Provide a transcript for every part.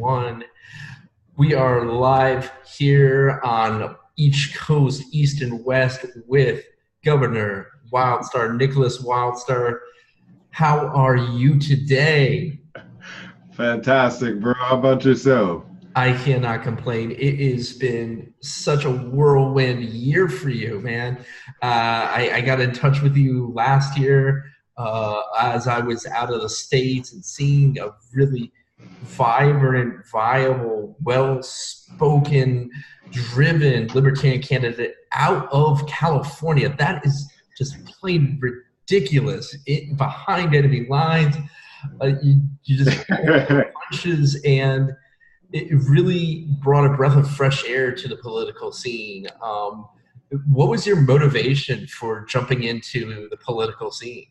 everyone. We are live here on each coast, east and west, with Governor Wildstar, Nickolas Wildstar. How are you today? Fantastic, bro. How about yourself? I cannot complain. It has been such a whirlwind year for you, man. I got in touch with you last year as I was out of the States and seeing a really vibrant, viable, well-spoken, driven libertarian candidate out of California. That is just plain ridiculous. Behind enemy lines, you just punches, and it really brought a breath of fresh air to the political scene. What was your motivation for jumping into the political scene?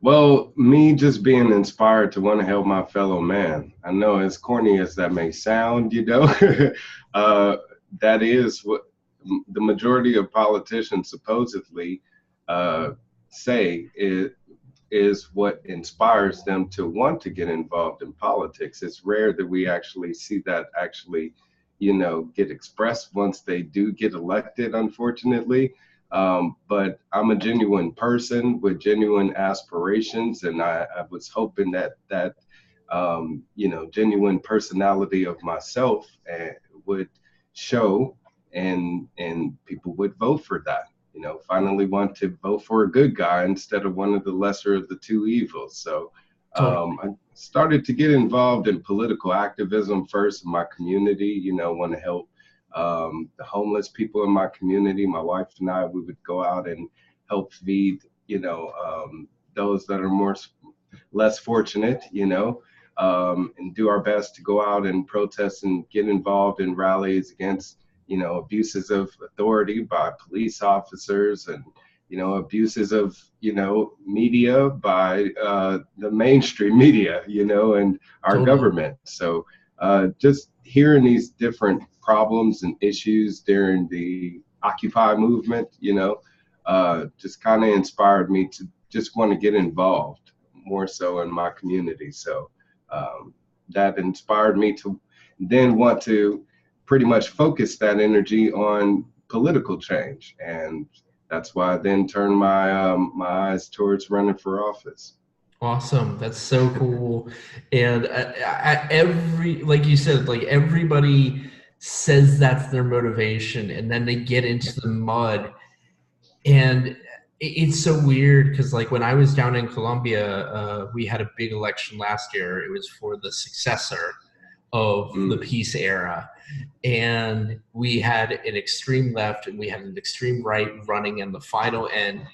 Well, me just being inspired to want to help my fellow man. I know, as corny as that may sound, that is what the majority of politicians supposedly say is what inspires them to want to get involved in politics. It's rare that we actually see that get expressed once they do get elected, unfortunately. But I'm a genuine person with genuine aspirations, and I was hoping that genuine personality of myself would show, and people would vote for that. Finally want to vote for a good guy instead of one of the lesser of the two evils. So I started to get involved in political activism first in my community, want to help the homeless people in my community. My wife and I, we would go out and help feed, those that are less fortunate, and do our best to go out and protest and get involved in rallies against abuses of authority by police officers, and abuses of media by the mainstream media, and our government. So just hearing these different problems and issues during the Occupy movement, just kind of inspired me to just want to get involved more so in my community. So that inspired me to then want to pretty much focus that energy on political change. And that's why I then turned my eyes towards running for office. Awesome. That's so cool. And like you said, like everybody says that's their motivation, and then they get into the mud. And it's so weird because, like, when I was down in Colombia, we had a big election last year. It was for the successor of the peace era. And we had an extreme left and we had an extreme right running in the final end.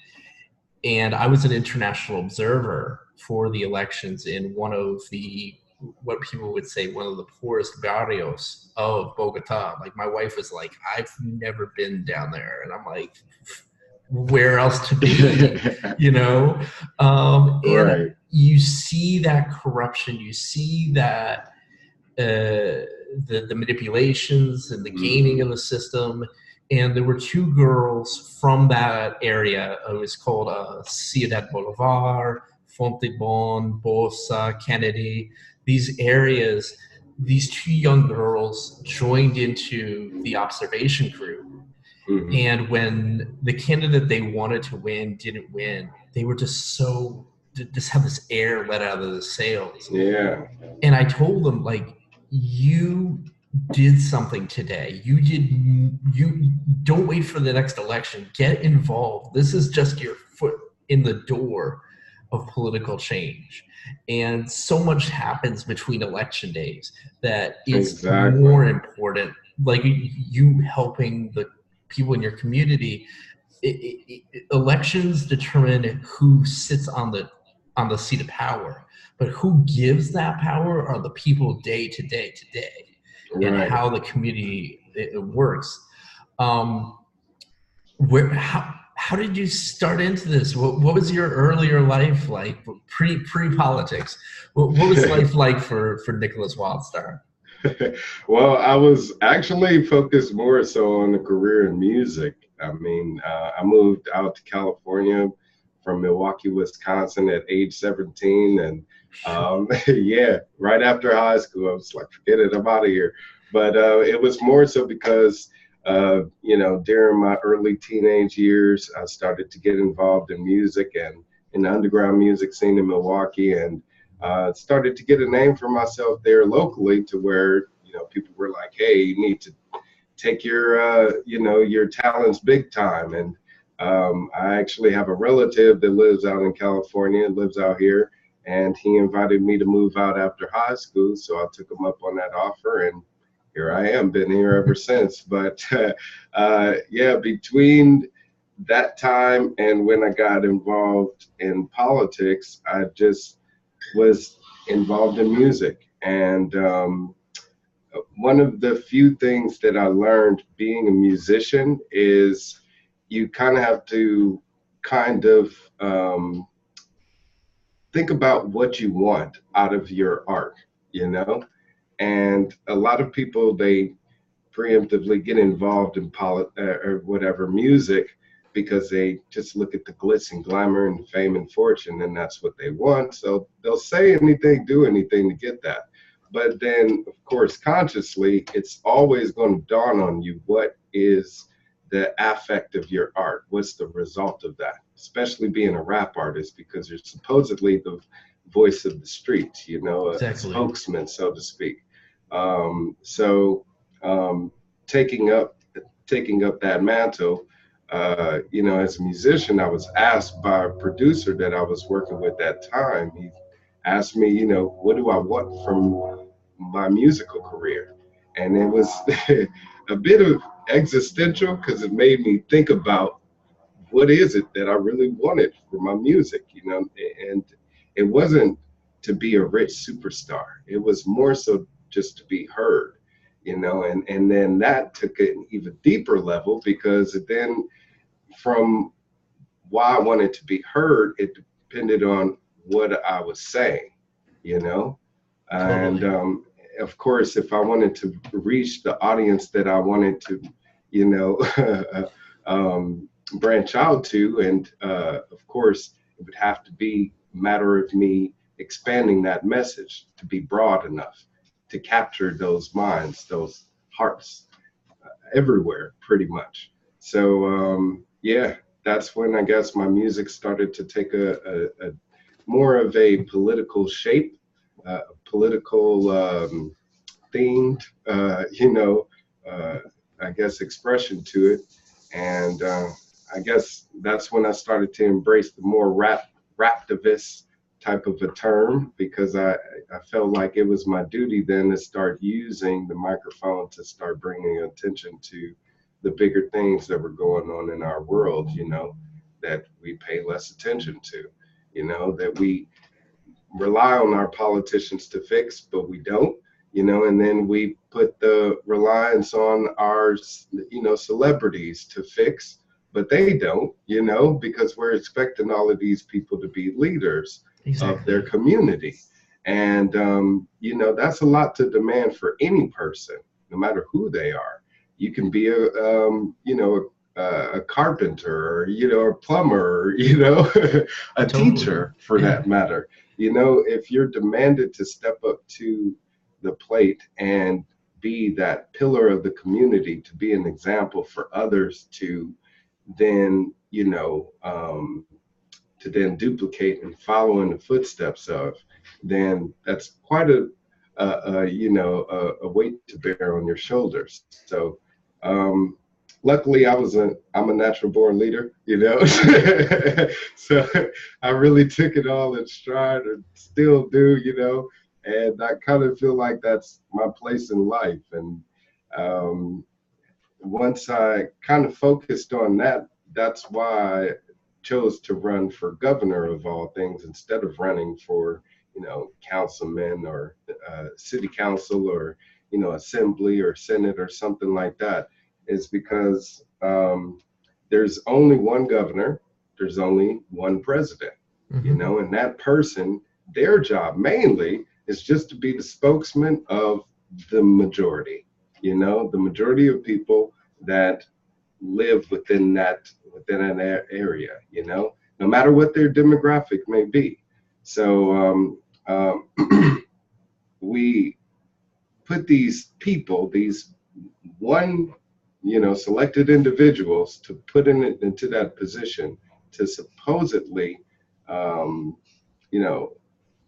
And I was an international observer for the elections in one of the, what people would say, one of the poorest barrios of Bogota. Like, my wife was like, I've never been down there. And I'm like, where else to be, And right. You see that corruption, you see that the manipulations and the gaming of the system. And there were two girls from that area. It was called Ciudad Bolivar, Fontibon, Bosa, Kennedy. These areas, these two young girls joined into the observation group. And when the candidate they wanted to win didn't win, they were just have this air let out of the sails. Yeah. And I told them, like, you did something today. You don't wait for the next election. Get involved. This is just your foot in the door of political change. And so much happens between election days that it's more important. Like, you helping the people in your community. Elections determine who sits on the seat of power, but who gives that power are the people day to day, and how the community it works. How did you start into this? What was your earlier life like, pre-politics? What was life like for Nickolas Wildstar? Well, I was actually focused more so on a career in music. I mean, I moved out to California from Milwaukee, Wisconsin at age 17, and Yeah, right after high school, I was like, forget it, I'm out of here. But it was more so because, during my early teenage years, I started to get involved in music and in the underground music scene in Milwaukee, and started to get a name for myself there locally, to where, people were like, hey, you need to take your talents big time. And I actually have a relative that lives out in California, lives out here, and he invited me to move out after high school. So I took him up on that offer, and here I am, been here ever since. But yeah, between that time and when I got involved in politics, I just was involved in music. And one of the few things that I learned being a musician is you kind of have to kind of think about what you want out of your art, you know? And a lot of people, they preemptively get involved in or whatever music because they just look at the glitz and glamour and fame and fortune, and that's what they want. So they'll say anything, do anything to get that. But then, of course, consciously, it's always going to dawn on you what is the affect of your art. What's the result of that? Especially being a rap artist, because you're supposedly the voice of the streets, Exactly. a spokesman, so to speak. So taking up that mantle, as a musician, I was asked by a producer that I was working with at that time. He asked me, what do I want from my musical career? And it was a bit of existential, because it made me think about what is it that I really wanted for my music, and it wasn't to be a rich superstar. It was more so just to be heard, and then that took it an even deeper level, because then from why I wanted to be heard, it depended on what I was saying, and Totally. of course, if I wanted to reach the audience that I wanted to, branch out to, and of course, it would have to be a matter of me expanding that message to be broad enough to capture those minds, those hearts, everywhere, pretty much. So yeah, that's when I guess my music started to take a more of a political shape, political themed, I guess expression to it. And I guess that's when I started to embrace the more raptivist type of a term, because I felt like it was my duty then to start using the microphone to start bringing attention to the bigger things that were going on in our world, that we pay less attention to, that we rely on our politicians to fix, but we don't, and then we put the reliance on our, celebrities to fix, but they don't, because we're expecting all of these people to be leaders of their Exactly. community. And, that's a lot to demand for any person, no matter who they are. You can be a carpenter, or a plumber, or, a Totally. teacher for Yeah. that matter. If you're demanded to step up to the plate and be that pillar of the community, to be an example for others to then, to then duplicate and follow in the footsteps of, then that's quite a weight to bear on your shoulders. So, luckily, I'm a natural born leader, so I really took it all in stride, and still do, and I kind of feel like that's my place in life. And once I kind of focused on that, that's why I chose to run for governor of all things, instead of running for, councilman or city council, or, assembly or senate or something like that. Is because there's only one governor, there's only one president, Hmm. and that person, their job mainly is just to be the spokesman of the majority, the majority of people that live within that area, no matter what their demographic may be. So um, we put these people, these one, selected individuals to put into that position to supposedly, um, you know,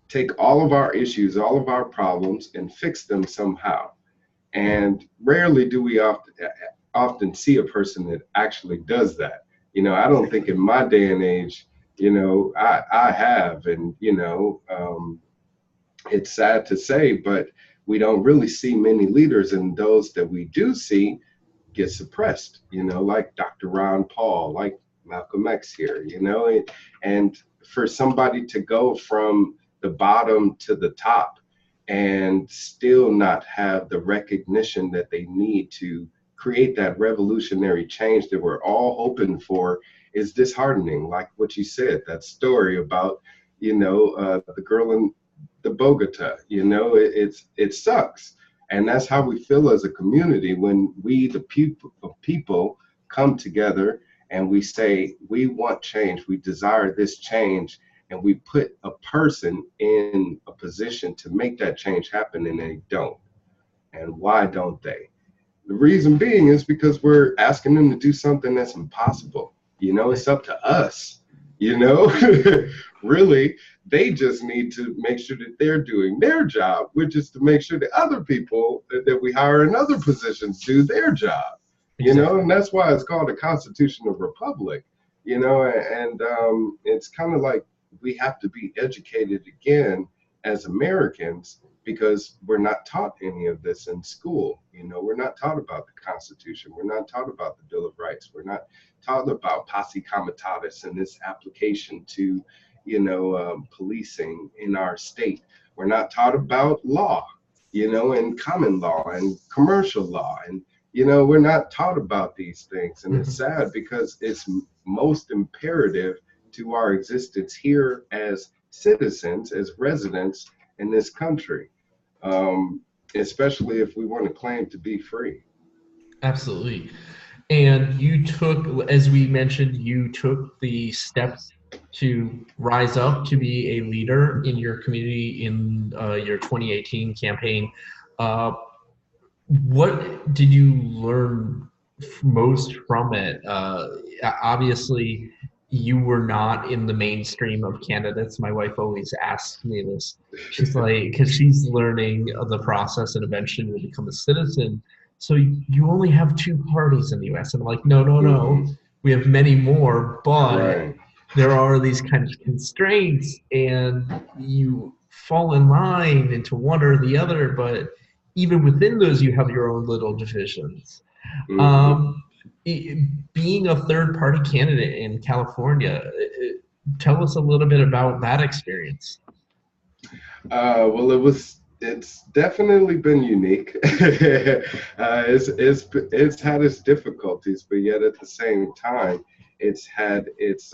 take all of our issues, all of our problems, and fix them somehow. And rarely do we often see a person that actually does that. I don't think in my day and age, I have, and it's sad to say, but we don't really see many leaders, and those that we do see get suppressed, like Dr. Ron Paul, like Malcolm X here, and for somebody to go from the bottom to the top and still not have the recognition that they need to create that revolutionary change that we're all hoping for is disheartening. Like what you said, that story about, the girl in the Bogota, it sucks. And that's how we feel as a community when we, the people come together and we say, we want change, we desire this change, and we put a person in a position to make that change happen, and they don't. And why don't they? The reason being is because we're asking them to do something that's impossible. It's up to us, really. They just need to make sure that they're doing their job, which is to make sure that other people that we hire in other positions do their job, Exactly. and that's why it's called a constitutional republic, and it's kind of like we have to be educated again as Americans, because we're not taught any of this in school. We're not taught about the Constitution. We're not taught about the Bill of Rights. We're not taught about posse comitatus and this application to, policing in our state. We're not taught about law, and common law and commercial law. And, we're not taught about these things. And it's sad because it's most imperative to our existence here as citizens, as residents in this country, especially if we want to claim to be free. Absolutely. And you took, as we mentioned, you took the steps to rise up to be a leader in your community in your 2018 campaign. What did you learn most from it? Obviously, you were not in the mainstream of candidates. My wife always asks me this. She's like, because she's learning the process and eventually will become a citizen. So you only have two parties in the U.S. And I'm like, no. We have many more, but there are these kind of constraints, and you fall in line into one or the other, but even within those, you have your own little divisions. Being a third-party candidate in California, tell us a little bit about that experience. Well, it's definitely been unique. It's had its difficulties, but yet at the same time, it's had its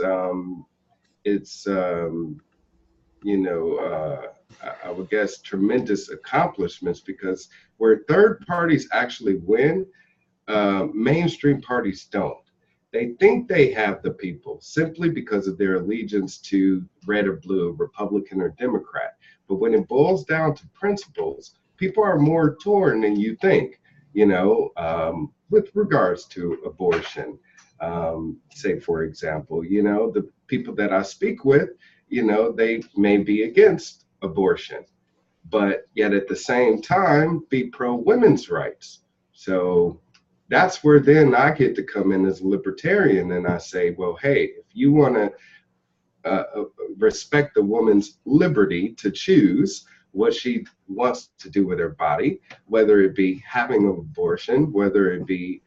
I would guess tremendous accomplishments, because where third parties actually win, mainstream parties don't. They think they have the people simply because of their allegiance to red or blue, Republican or Democrat. But when it boils down to principles, people are more torn than you think, with regards to abortion. Say, for example, the people that I speak with, they may be against abortion, but yet at the same time be pro-women's rights. So that's where then I get to come in as a libertarian, and I say, well, hey, if you want to respect the woman's liberty to choose what she wants to do with her body, whether it be having an abortion, whether it be,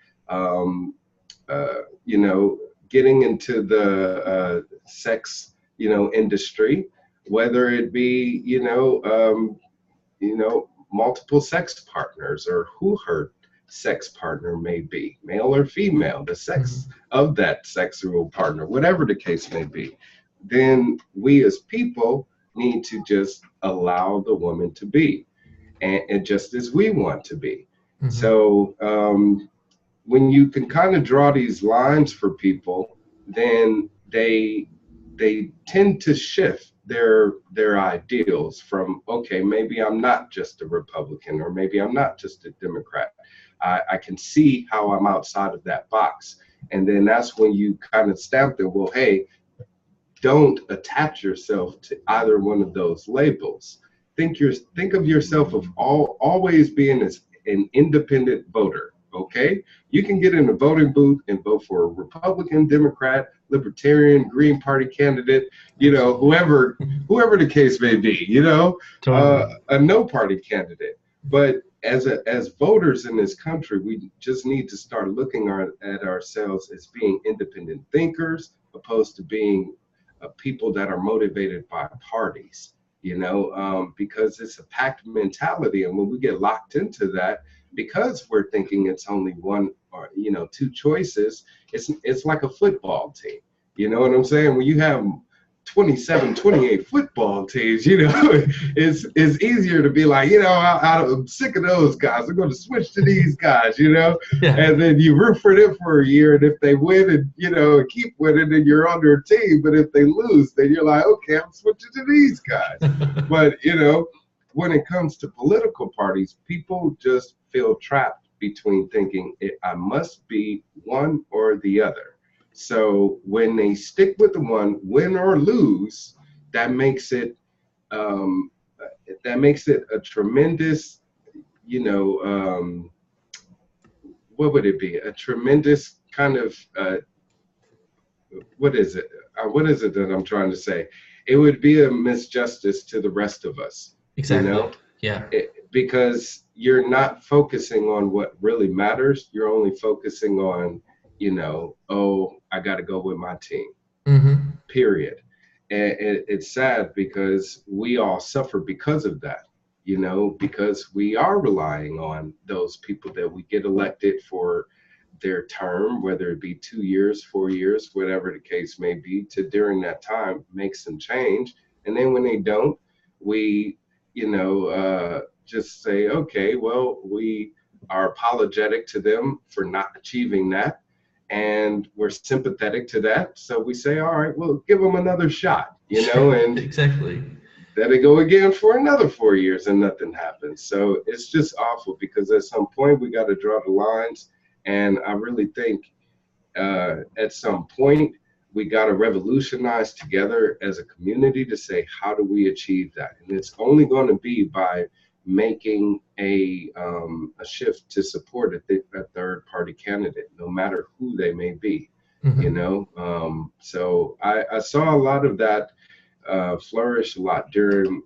getting into the sex, industry, whether it be, multiple sex partners, or who her sex partner may be, male or female, the sex of that sexual partner, whatever the case may be, then we as people need to just allow the woman to be, and just as we want to be. So when you can kind of draw these lines for people, then they tend to shift their ideals from, okay, maybe I'm not just a Republican, or maybe I'm not just a Democrat. I can see how I'm outside of that box. And then that's when you kind of stamp them, well, hey, don't attach yourself to either one of those labels. Think of yourself of always being an independent voter. Okay, you can get in a voting booth and vote for a Republican, Democrat, Libertarian, Green Party candidate, whoever the case may be, Totally. a no party candidate. But as voters in this country, we just need to start looking at ourselves as being independent thinkers, opposed to being people that are motivated by parties, because it's a packed mentality. And when we get locked into that, because we're thinking it's only one or two choices, it's like a football team. You know what I'm saying? When you have 27, 28 football teams, it's easier to be like, I'm sick of those guys. I'm going to switch to these guys, Yeah. And then you root for them for a year, and if they win and keep winning, then you're on their team. But if they lose, then you're like, okay, I'm switching to these guys. But when it comes to political parties, people just feel trapped between thinking I must be one or the other. So when they stick with the one, win or lose, that makes it a tremendous, what would it be? A tremendous kind of what is it? What is it that I'm trying to say? It would be a misjustice to the rest of us. Exactly. Yeah. Because you're not focusing on what really matters. You're only focusing on, I got to go with my team. Mm-hmm. Period. And it's sad because we all suffer because of that, because we are relying on those people that we get elected for their term, whether it be 2 years, 4 years, whatever the case may be, to during that time make some change. And then when they don't, we, just say, okay, well, we are apologetic to them for not achieving that. And we're sympathetic to that. So we say, all right, well, give them another shot, and Exactly. then they go again for another 4 years and nothing happens. So it's just awful, because at some point we got to draw the lines. And I really think at some point we got to revolutionize together as a community to say, how do we achieve that? And it's only going to be by making a shift to support a third party candidate, no matter who they may be. Mm-hmm. So I saw a lot of that flourish a lot during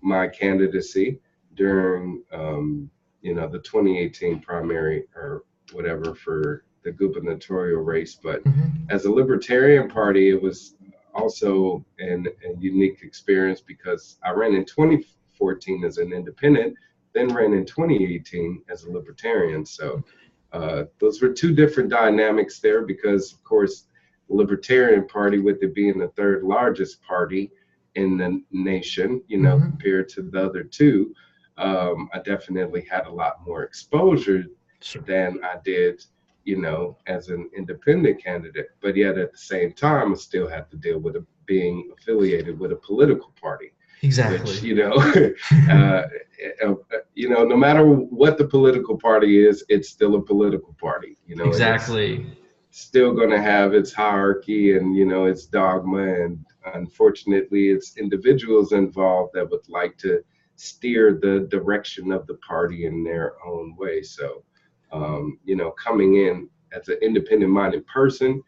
my candidacy, during the 2018 primary or whatever for the gubernatorial race. But as a Libertarian Party, it was also a unique experience, because I ran in 2014 as an independent, then ran in 2018 as a Libertarian. So those were two different dynamics there, because of course the Libertarian Party, with it being the third largest party in the nation, compared to the other two, I definitely had a lot more exposure than I did, as an independent candidate. But yet at the same time, I still had to deal with being affiliated with a political party. Exactly. Which, no matter what the political party is, it's still a political party. Exactly. It's still going to have its hierarchy and, its dogma. And unfortunately, it's individuals involved that would like to steer the direction of the party in their own way. So, coming in as an independent-minded person,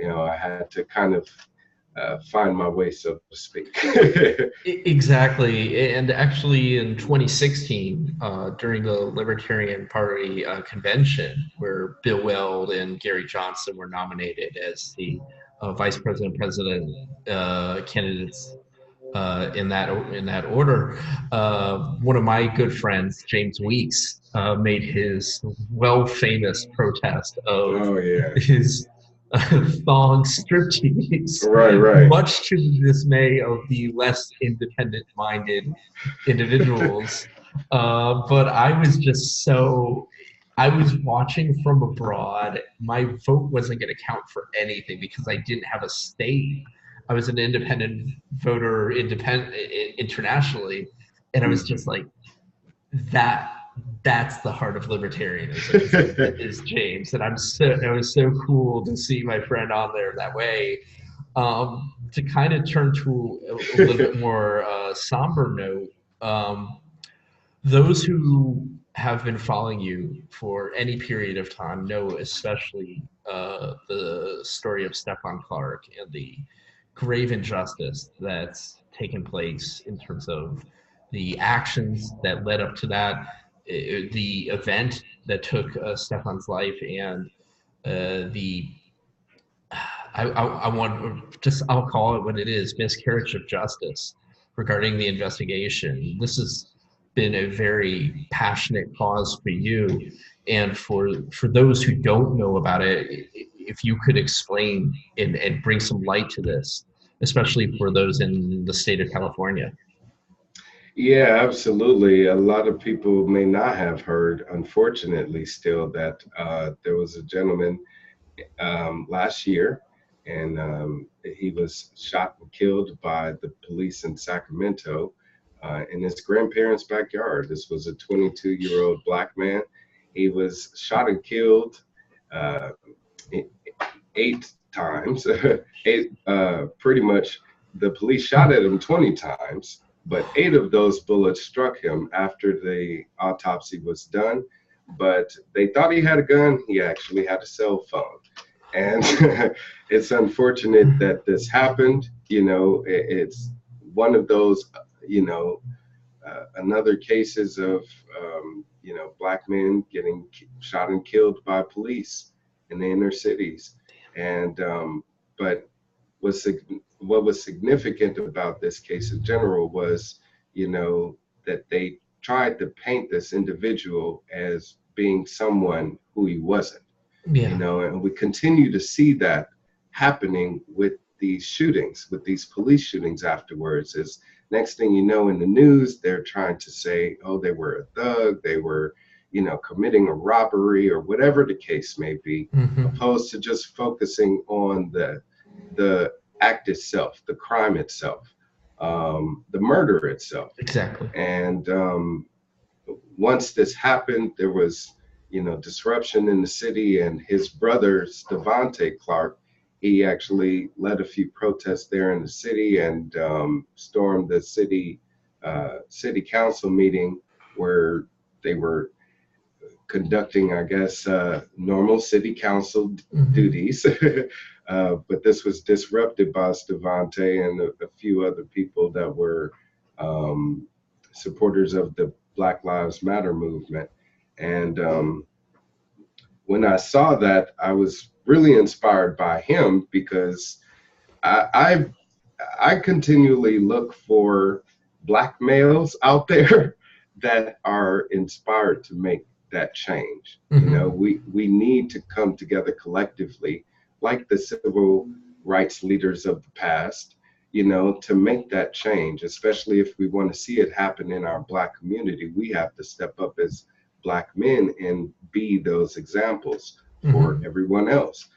I had to kind of find my way, so to speak. Exactly. And actually in 2016, during the Libertarian Party convention, where Bill Weld and Gary Johnson were nominated as the vice president candidates in that order, one of my good friends, James Weeks, made his famous protest of his thong striptease, right, much to the dismay of the less independent-minded individuals. But I was watching from abroad. My vote wasn't going to count for anything because I didn't have a stake. I was an independent voter, internationally, and I was just like, that's the heart of libertarianism is James, and it was so cool to see my friend on there that way. To kind of turn to a little bit more somber note, those who have been following you for any period of time know especially the story of Stephon Clark and the grave injustice that's taken place in terms of the actions that led up to that, the event that took Stephon's life, and the I want just, I'll call it what it is, miscarriage of justice regarding the investigation. This has been a very passionate cause for you, and for those who don't know about it, if you could explain and bring some light to this, especially for those in the state of California. Yeah, absolutely. A lot of people may not have heard, unfortunately, still, that there was a gentleman last year, and he was shot and killed by the police in Sacramento in his grandparents' backyard. This was a 22-year-old black man. He was shot and killed 8 times. Pretty much, the police shot at him 20 times, but 8 of those bullets struck him after the autopsy was done. But they thought he had a gun. He actually had a cell phone. And it's unfortunate that this happened. You know, it's one of those, another cases of, black men getting shot and killed by police in the inner cities. And but what was significant about this case in general was, that they tried to paint this individual as being someone who he wasn't. Yeah. And we continue to see that happening with these shootings, with these police shootings afterwards. Is next thing you know, in the news, they're trying to say, oh, they were a thug, they were, committing a robbery or whatever the case may be, opposed to just focusing on the act itself, the crime itself, the murder itself. Exactly. And once this happened, there was, disruption in the city, and his brother, Stephon Clark, he actually led a few protests there in the city and stormed the city council meeting where they were conducting, I guess, normal city council duties. But this was disrupted by Stephon and a few other people that were supporters of the Black Lives Matter movement. And when I saw that, I was really inspired by him, because I continually look for black males out there that are inspired to make that change. We need to come together collectively, like the civil rights leaders of the past, to make that change, especially if we want to see it happen in our black community. We have to step up as black men and be those examples for everyone else,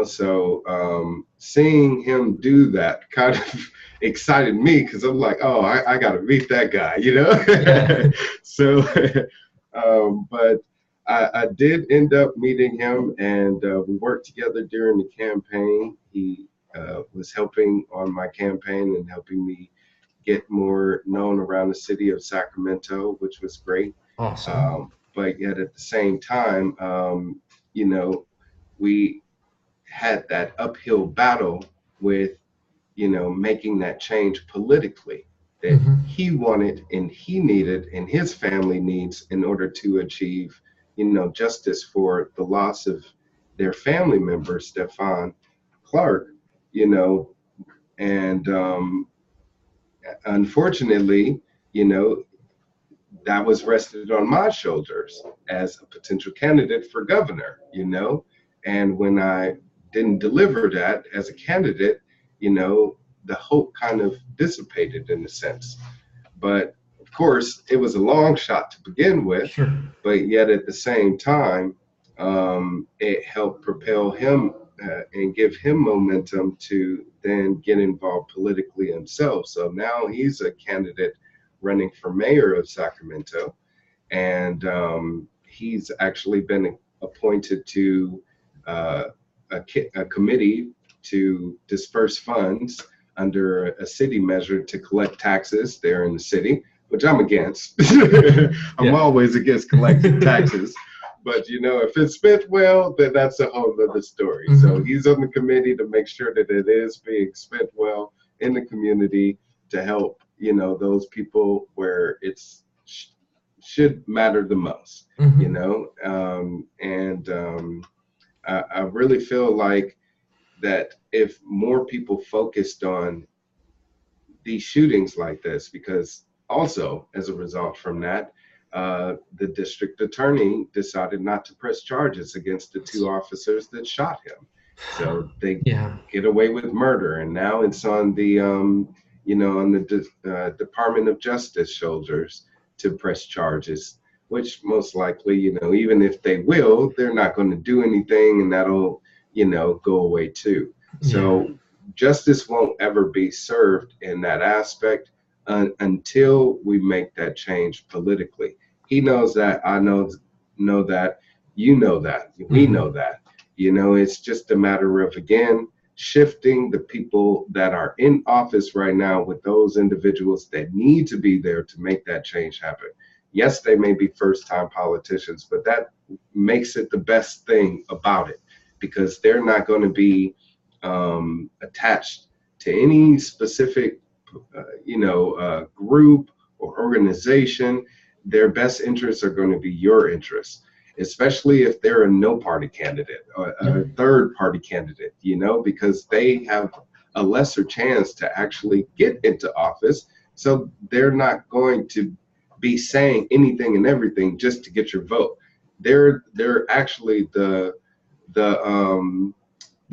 so seeing him do that kind of excited me, because I'm like, oh, I got to meet that guy, Yeah. So but I did end up meeting him, and we worked together during the campaign. He was helping on my campaign and helping me get more known around the city of Sacramento, which was great. Awesome. But yet at the same time, we had that uphill battle with, making that change politically that he wanted and he needed and his family needs in order to achieve, justice for the loss of their family member, Stephon Clark, and unfortunately, that was rested on my shoulders as a potential candidate for governor, and when I didn't deliver that as a candidate, the hope kind of dissipated in a sense. But of course, it was a long shot to begin with, but yet at the same time, it helped propel him and give him momentum to then get involved politically himself. So now he's a candidate running for mayor of Sacramento, and he's actually been appointed to a committee to disperse funds under a city measure to collect taxes there in the city, which I'm against. I'm always against collecting taxes. But, you know, if it's spent well, then that's a whole other story. Mm-hmm. So he's on the committee to make sure that it is being spent well in the community to help, you know, those people where it's should matter the most, mm-hmm. you know. I really feel like that if more people focused on these shootings like this, because also as a result from that, the district attorney decided not to press charges against the two officers that shot him. So they get away with murder. And now it's on the, you know, on the Department of Justice shoulders to press charges, which most likely, you know, even if they will, they're not going to do anything, and that'll, you know, go away too. So justice won't ever be served in that aspect until we make that change politically. He knows that, I know that, you know that, we know that. You know, it's just a matter of, again, shifting the people that are in office right now with those individuals that need to be there to make that change happen. Yes, they may be first-time politicians, but that makes it the best thing about it, because they're not going to be attached to any specific, you know, group or organization. Their best interests are going to be your interests, especially if they're a no-party candidate or a third-party candidate, you know, because they have a lesser chance to actually get into office. So they're not going to be saying anything and everything just to get your vote. They're actually the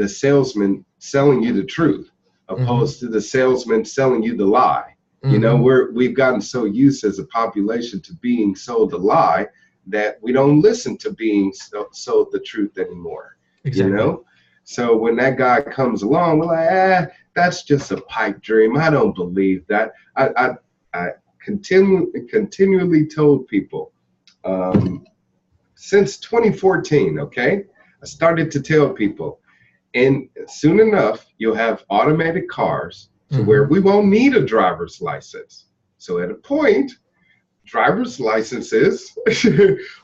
salesman selling you the truth, opposed to the salesman selling you the lie. You know, we've gotten so used as a population to being sold a lie that we don't listen to being sold the truth anymore. Exactly. You know, so when that guy comes along, we're like, that's just a pipe dream. I don't believe that. I continually told people since 2014, okay, I started to tell people, and soon enough, you'll have automated cars to where we won't need a driver's license. So at a point, driver's licenses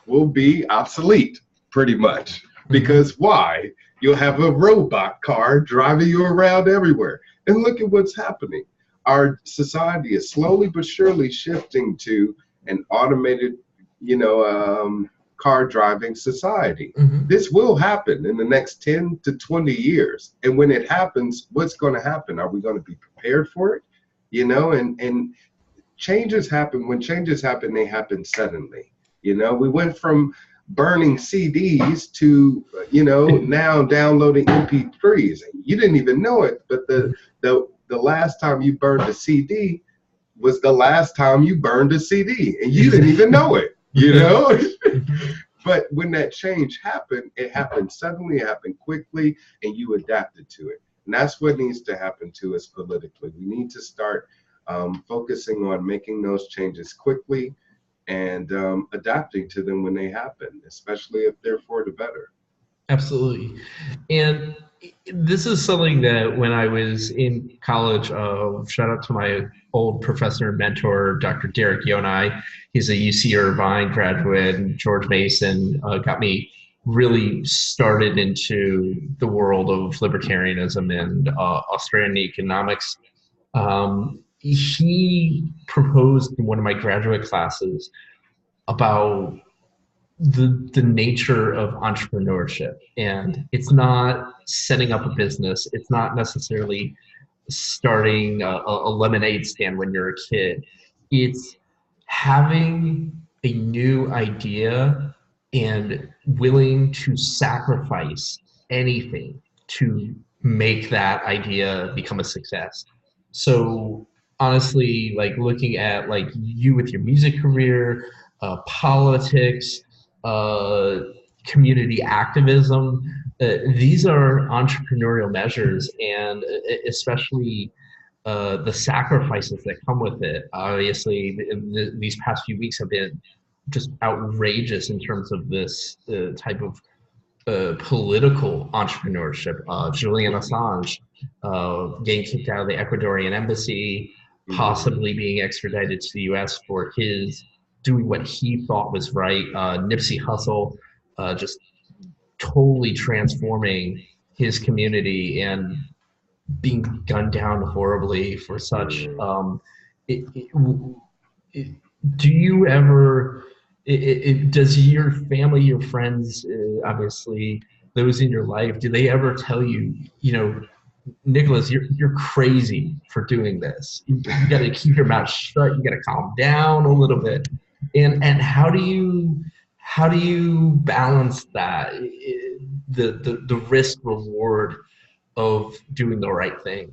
will be obsolete pretty much. Because why? You'll have a robot car driving you around everywhere. And look at what's happening. Our society is slowly but surely shifting to an automated, you know, car driving society. This will happen in the next 10 to 20 years. And when it happens, what's going to happen? Are we going to be prepared for it? You know, and changes happen. When changes happen, they happen suddenly. You know, we went from burning CDs to, you know, now downloading MP3s. You didn't even know it, but the last time you burned a CD was the last time you burned a CD, and you didn't even know it. You know, but when that change happened, it happened suddenly, it happened quickly, and you adapted to it. And that's what needs to happen to us politically. We need to start focusing on making those changes quickly and adapting to them when they happen, especially if they're for the better. Absolutely. And this is something that when I was in college, shout out to my old professor and mentor, Dr. Derek Yonai. He's a UC Irvine graduate, and George Mason got me really started into the world of libertarianism and Australian economics. He proposed in one of my graduate classes about the nature of entrepreneurship, and it's not setting up a business. It's not necessarily starting a lemonade stand when you're a kid. It's having a new idea and willing to sacrifice anything to make that idea become a success. So honestly, like looking at like you with your music career, politics, community activism, these are entrepreneurial measures, and especially the sacrifices that come with it. Obviously, these past few weeks have been just outrageous in terms of this type of political entrepreneurship. Julian Assange getting kicked out of the Ecuadorian embassy, possibly being extradited to the U.S. for his doing what he thought was right. Nipsey Hussle just totally transforming his community and being gunned down horribly for such. It, it, do you ever? Does your family, your friends, obviously those in your life, do they ever tell you, you know, Nickolas, you're crazy for doing this. You got to keep your mouth shut. You got to calm down a little bit. And how do you balance that, the risk reward of doing the right thing?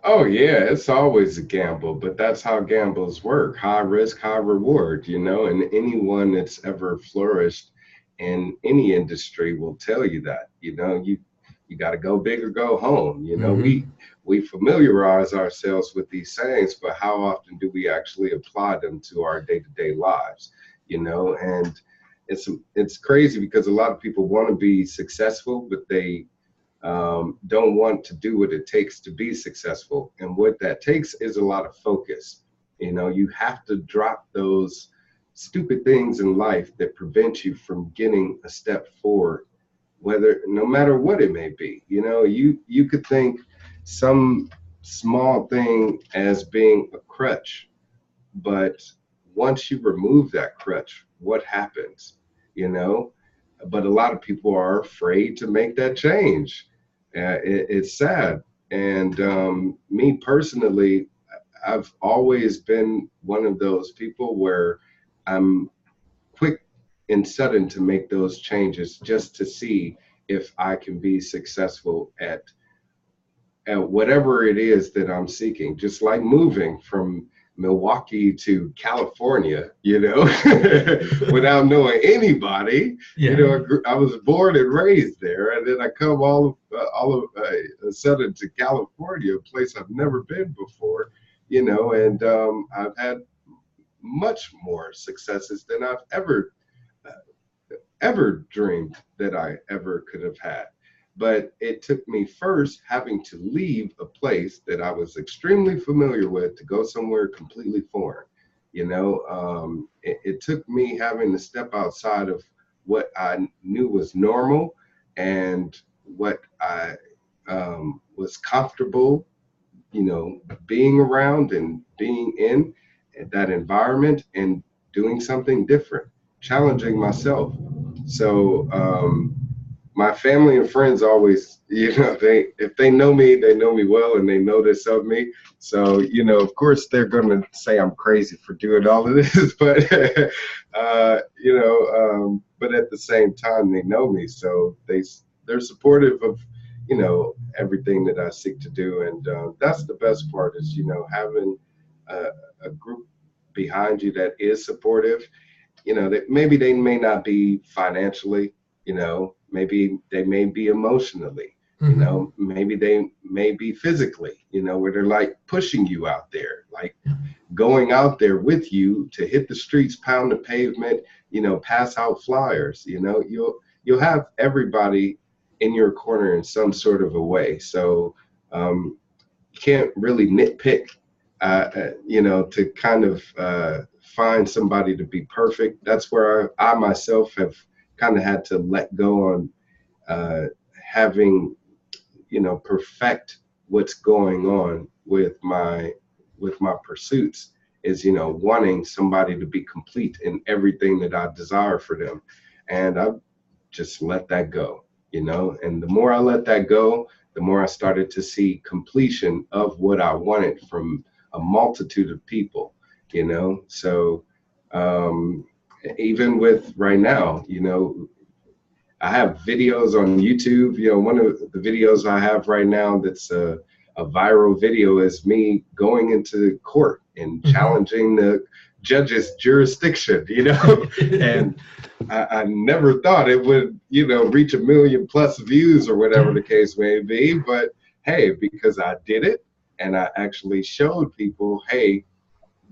Oh yeah, it's always a gamble, but that's how gambles work. High risk, high reward, you know, and anyone that's ever flourished in any industry will tell you that, you know, you got to go big or go home. You know, we familiarize ourselves with these sayings, but how often do we actually apply them to our day-to-day lives? You know, and it's crazy because a lot of people want to be successful, but they don't want to do what it takes to be successful. And what that takes is a lot of focus. You know, you have to drop those stupid things in life that prevent you from getting a step forward, no matter what it may be. You know, you could think some small thing as being a crutch, but once you remove that crutch, what happens? You know, but a lot of people are afraid to make that change. It's sad. And me personally, I've always been one of those people where I'm quick and sudden to make those changes just to see if I can be successful at whatever it is that I'm seeking. Just like moving from Milwaukee to California, you know, without knowing anybody. Yeah. You know, I was born and raised there, and then I come all of a sudden to California, a place I've never been before, you know, and I've had much more successes than I've ever dreamed that I ever could have had. But it took me first having to leave a place that I was extremely familiar with to go somewhere completely foreign. You know, it took me having to step outside of what I knew was normal and what I was comfortable, you know, being around and being in that environment and doing something different, challenging myself. So, my family and friends always, you know, if they know me, they know me well and they know this of me. So, you know, of course they're going to say I'm crazy for doing all of this, but, you know, but at the same time, they know me. So they're supportive of, you know, everything that I seek to do. And that's the best part is, you know, having a group behind you that is supportive, you know, that maybe they may not be financially, you know, maybe they may be emotionally, you know, maybe they may be physically, you know, where they're like pushing you out there, like going out there with you to hit the streets, pound the pavement, you know, pass out flyers, you know, you'll have everybody in your corner in some sort of a way. So you can't really nitpick, you know, to kind of find somebody to be perfect. That's where I myself have kind of had to let go on having, you know, perfect what's going on with my pursuits is, you know, wanting somebody to be complete in everything that I desire for them. And I've just let that go, you know, and the more I let that go, the more I started to see completion of what I wanted from a multitude of people, you know. So even with right now, you know, I have videos on YouTube. You know, one of the videos I have right now that's a viral video is me going into court and challenging the judge's jurisdiction, you know. And I never thought it would, you know, reach 1 million+ views or whatever the case may be. But hey, because I did it and I actually showed people, hey,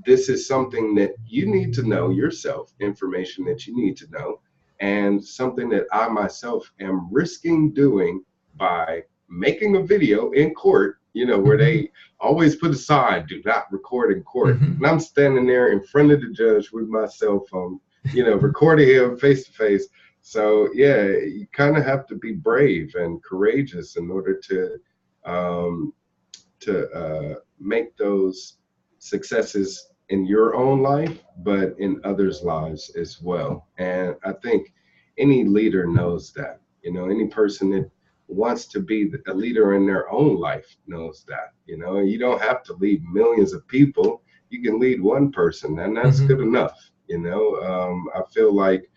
this is something that you need to know yourself, information that you need to know, and something that I myself am risking doing by making a video in court, you know, where they always put a sign, do not record in court. And I'm standing there in front of the judge with my cell phone, you know, recording him face to face. So yeah, you kind of have to be brave and courageous in order to make those successes in your own life, but in others' lives as well. And I think any leader knows that, you know, any person that wants to be a leader in their own life knows that, you know. You don't have to lead millions of people. You can lead one person, and that's good enough, you know. I feel like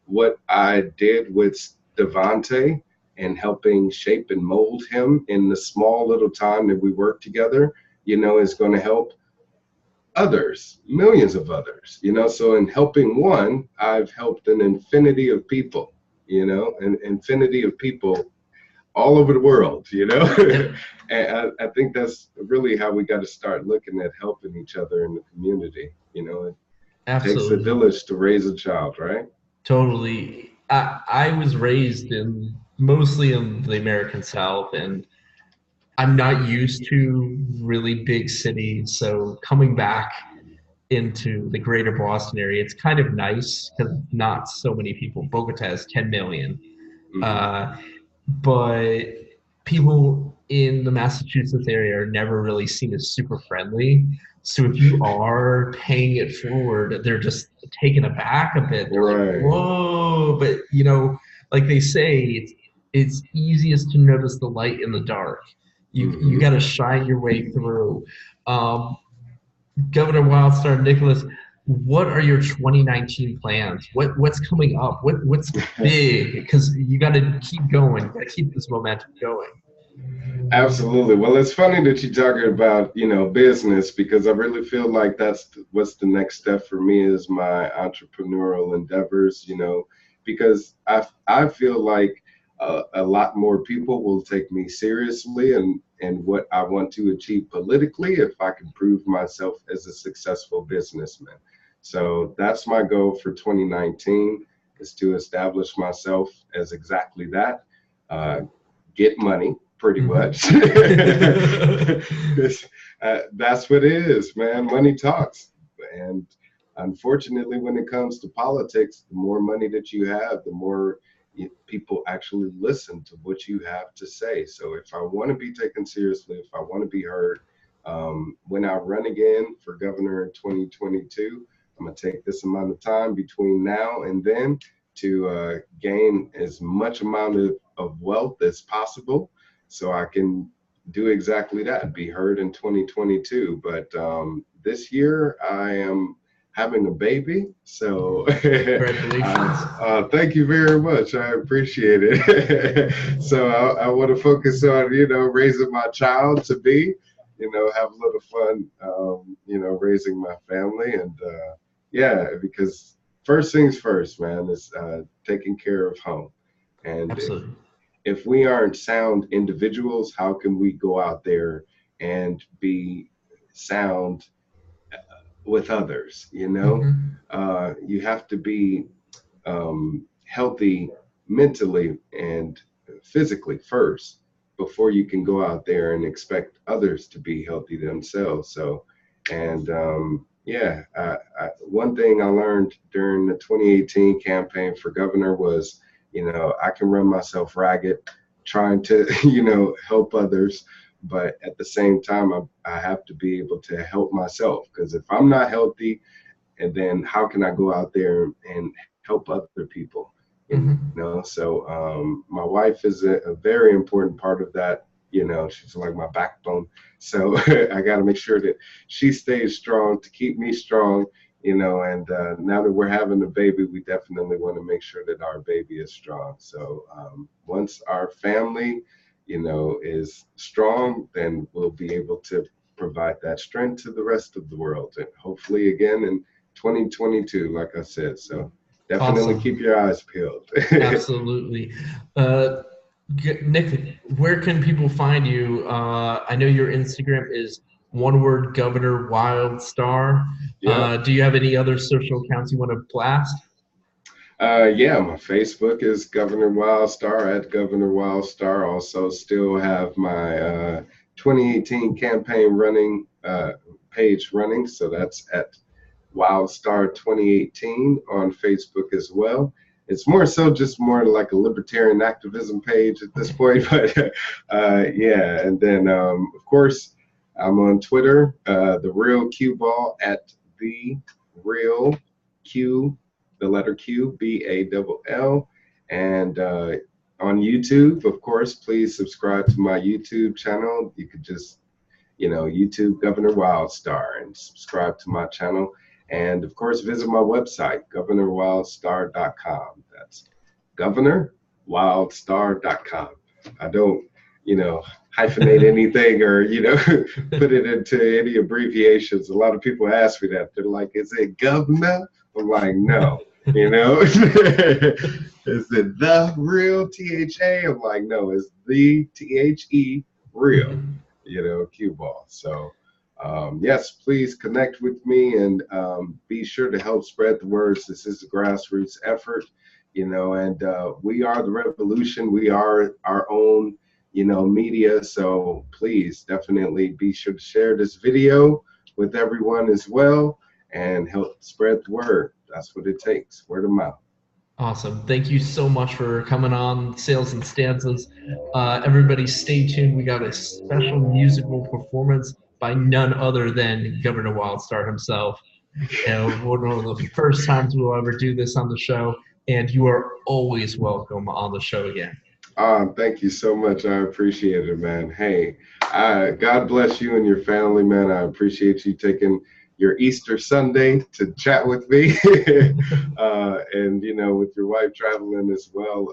what I did with Devontae and helping shape and mold him in the small little time that we worked together, you know, is going to help others, millions of others, you know. So in helping one, I've helped an infinity of people, you know, an infinity of people all over the world, you know. And I think that's really how we got to start looking at helping each other in the community, you know. It takes a village to raise a child, right? Totally. I was raised mostly in the American South, and I'm not used to really big cities. So coming back into the greater Boston area, it's kind of nice because not so many people. Bogota has 10 million. But people in the Massachusetts area are never really seen as super friendly. So if you are paying it forward, they're just taken aback a bit. They're like, whoa. But, you know, like they say, it's easiest to notice the light in the dark. You got to shine your way through. Governor Wildstar, Nickolas, what are your 2019 plans? What's coming up? What's big? Because you got to keep going. You got to keep this momentum going. Absolutely. Well, it's funny that you're talking about, you know, business, because I really feel like that's what's the next step for me is my entrepreneurial endeavors, you know, because I feel like a lot more people will take me seriously and what I want to achieve politically if I can prove myself as a successful businessman. So that's my goal for 2019, is to establish myself as exactly that, get money, pretty much. That's what it is, man. Money talks. And unfortunately, when it comes to politics, the more money that you have, the more people actually listen to what you have to say. So if I want to be taken seriously, if I want to be heard, when I run again for governor in 2022, I'm going to take this amount of time between now and then to gain as much amount of wealth as possible so I can do exactly that, be heard in 2022. But this year I am having a baby, so congratulations. Thank you very much. I appreciate it. So I want to focus on, you know, raising my child to be, you know, have a little fun, you know, raising my family. And yeah, because first things first, man, is taking care of home. And absolutely. If we aren't sound individuals, how can we go out there and be sound with others? You know, you have to be healthy mentally and physically first before you can go out there and expect others to be healthy themselves. So, and yeah, one thing I learned during the 2018 campaign for governor was, you know, I can run myself ragged trying to, you know, help others. But at the same time, I have to be able to help myself, because if I'm not healthy, and then how can I go out there and help other people? You know, so my wife is a very important part of that. You know, she's like my backbone. So I got to make sure that she stays strong to keep me strong. You know, and now that we're having a baby, we definitely want to make sure that our baby is strong. So once our family, you know, is strong, then we'll be able to provide that strength to the rest of the world. And hopefully again in 2022, like I said. So definitely Awesome. keep your eyes peeled. Absolutely. Nick, where can people find you? I know your Instagram is one word, Governor Wildstar. Yeah. Do you have any other social accounts you want to blast? Yeah, my Facebook is Governor Wildstar, at Governor Wildstar. Also, still have my 2018 campaign running page running, so that's at Wildstar 2018 on Facebook as well. It's more so just more like a libertarian activism page at this point, but yeah. And then of course I'm on Twitter, the real Qball, at the real Q, the letter Q, BALL, and on YouTube, of course, please subscribe to my YouTube channel. You could just, YouTube Governor Wildstar and subscribe to my channel. And of course, visit my website, governorwildstar.com. That's governorwildstar.com. I don't, hyphenate anything or, put it into any abbreviations. A lot of people ask me that. They're like, is it governor? I'm like, no, Is it the real THA? I'm like, no, it's the THE real, Qball. So, yes, please connect with me and be sure to help spread the words. This is a grassroots effort, and we are the revolution. We are our own, media. So please definitely be sure to share this video with everyone as well and help spread the word. That's what it takes, word of mouth. Awesome. Thank you so much for coming on Sales and Stanzas. Everybody stay tuned. We got a special musical performance by none other than Governor Wildstar himself. One of the first times we'll ever do this on the show, and you are always welcome on the show again. Thank you so much. I appreciate it, man. Hey, God bless you and your family, man. I appreciate you taking your Easter Sunday to chat with me and, with your wife traveling as well.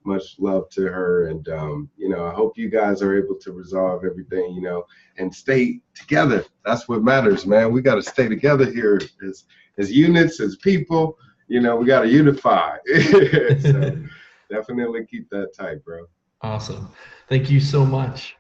Much love to her. And, I hope you guys are able to resolve everything, and stay together. That's what matters, man. We got to stay together here as units, as people, we got to unify. So definitely keep that tight, bro. Awesome. Thank you so much.